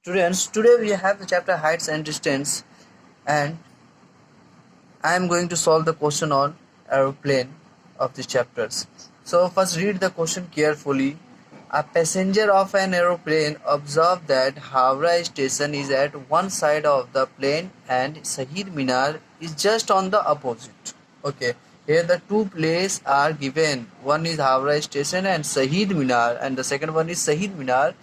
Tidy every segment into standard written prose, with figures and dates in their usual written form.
Students, today we have the chapter heights and distance, and I am going to solve the question on aeroplane of these chapters. So first read the question carefully. A passenger of an aeroplane observed that Howrah station is at one side of the plane and Shahid Minar is just on the opposite. Okay, here the two places are given. One is Howrah station and Shahid Minar, and the second one is Shahid Minar.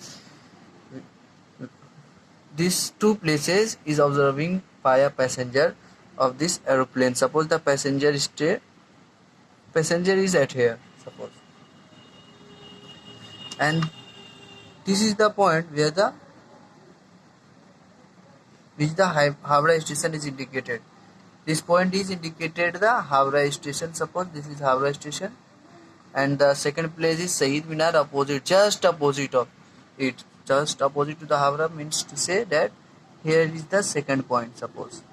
These two places is observing by a passenger of this aeroplane. Suppose the passenger is at here, suppose, and this is the point where the Howrah station is indicated. This point is indicated the Howrah station. Suppose this is Howrah station, and the second place is Shahid Minar, opposite, just opposite of it, just opposite to the Howrah, means to say that here is the second point. Suppose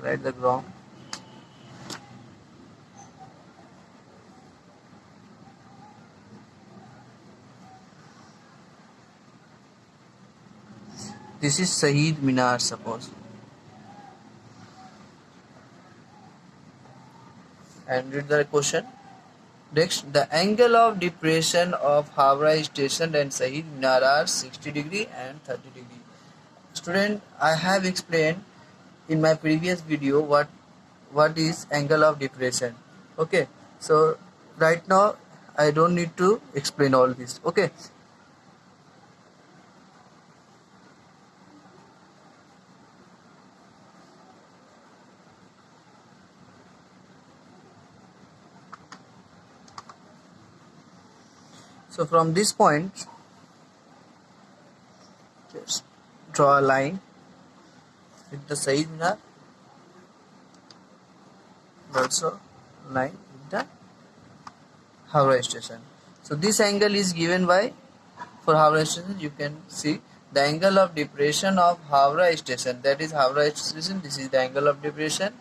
write the ground. This is Shahid Minar, suppose, and read the question. Next, the angle of depression of Howrah station and Shahid Minar are 60 degree and 30 degree. Student, I have explained in my previous video what is angle of depression. Okay, so right now I don't need to explain all this. Okay, so from this point, just draw a line with the Shahid Minar, also line with the Howrah station. So this angle is given by, for Howrah station you can see the angle of depression of Howrah station, that is Howrah station, this is the angle of depression,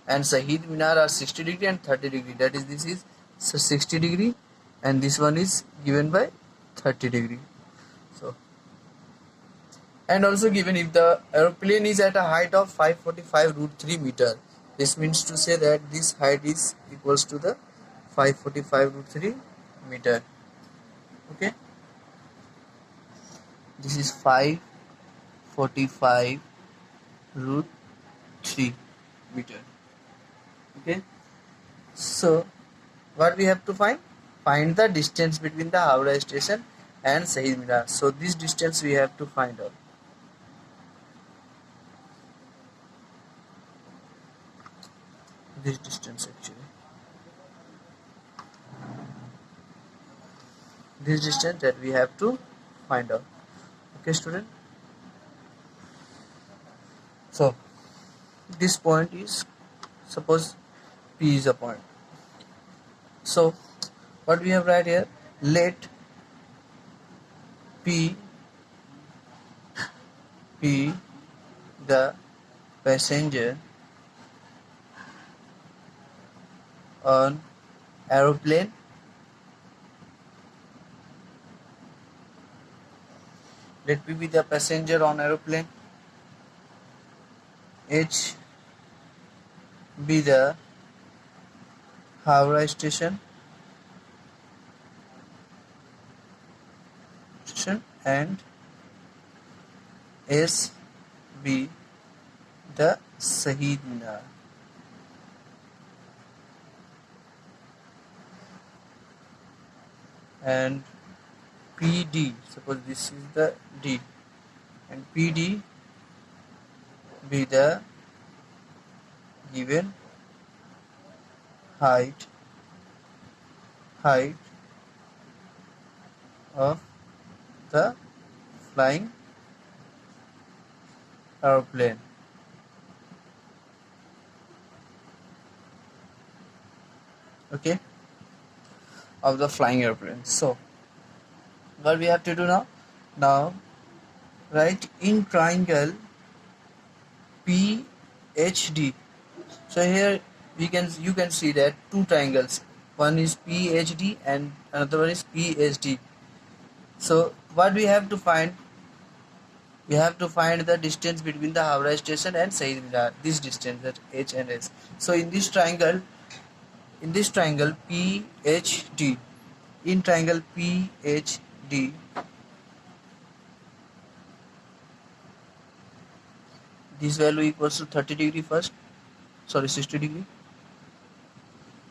and Shahid Minar are 60 degree and 30 degree, that is this is 60 degree and this one is given by 30 degree. So, and also given if the aeroplane is at a height of 545 root 3 meter, this means to say that this height is equals to the 545 root 3 meter. Okay, this is 545 root 3 meter. Okay, so what we have to find the distance between the Howrah station and Shahid Minar. So this distance we have to find out. This distance actually, this distance that we have to find out. Okay, student, so this point is, suppose P is a point. So what we have right here, let P be the passenger on aeroplane let P be the passenger on aeroplane, H be the Howrah station, and S be the Shahid Minar. And PD, suppose this is the D, and PD be the given height of the flying aeroplane. Okay, of the flying airplane. So what we have to do now write in triangle PHD. So here you can see that two triangles, one is PHD and another one is PSD. So what we have to find? We have to find the distance between the Howrah station and Shahid Minar. This distance, that H and S. So in this triangle PHD, in triangle PHD, this value equals to 30 degree first, sorry 60 degree,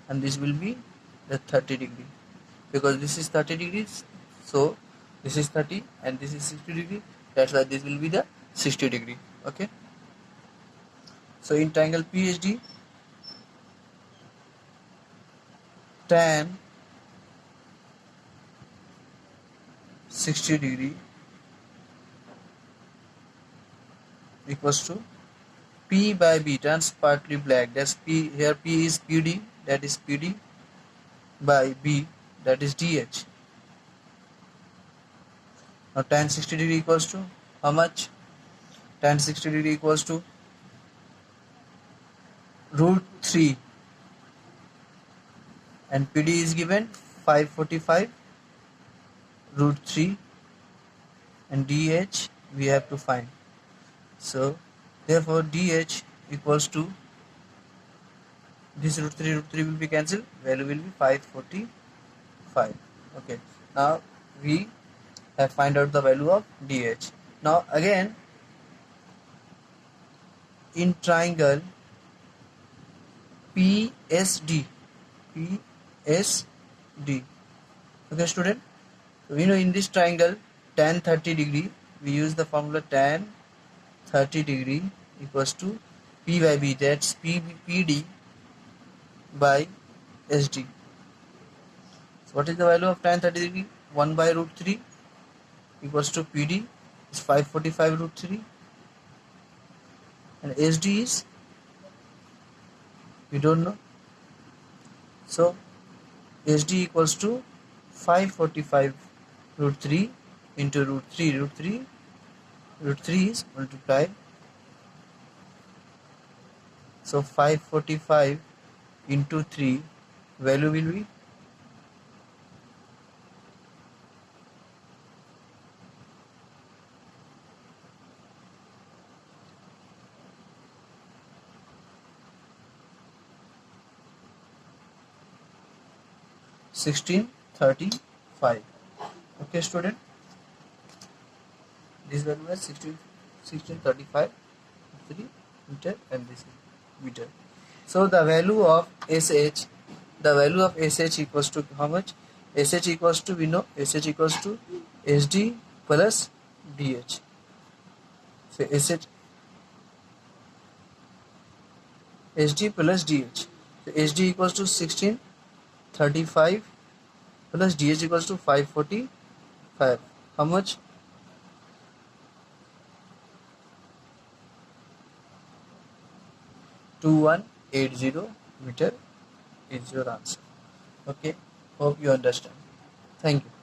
and this will be the 30 degree, because this is 30 degrees, so this is 30 and this is 60 degree, that's why this will be the 60 degree. Okay, so in triangle PHD, tan 60 degree equals to P by B, trans partly black, that's P, here P is PD, that is PD, by B, that is DH. Now tan 60 degree equals to how much? Tan 60 degree equals to root 3, and PD is given 545 root 3, and DH we have to find. So therefore DH equals to this root 3 will be cancelled, value will be 545. Okay, now we have find out the value of DH. Now again in triangle PSD, okay student, so we know in this triangle tan 30 degree, we use the formula tan 30 degree equals to P by B, that's PD by SD. So what is the value of tan 30 degree? 1 by root 3 equals to PD is 545 root 3, and SD is, we don't know, so SD equals to 545 root 3 into root 3, root 3 is multiplied, so 545 into 3, value will be 1635. Okay student, this value is 1635 3 meter, and this is meter. So the value of SH, equals to how much? SH equals to, we know SH equals to SD plus DH. So SD plus DH. So SD equals to 1635 plus DH equals to 545. How much? 2180 meter is your answer. Okay, hope you understand. Thank you.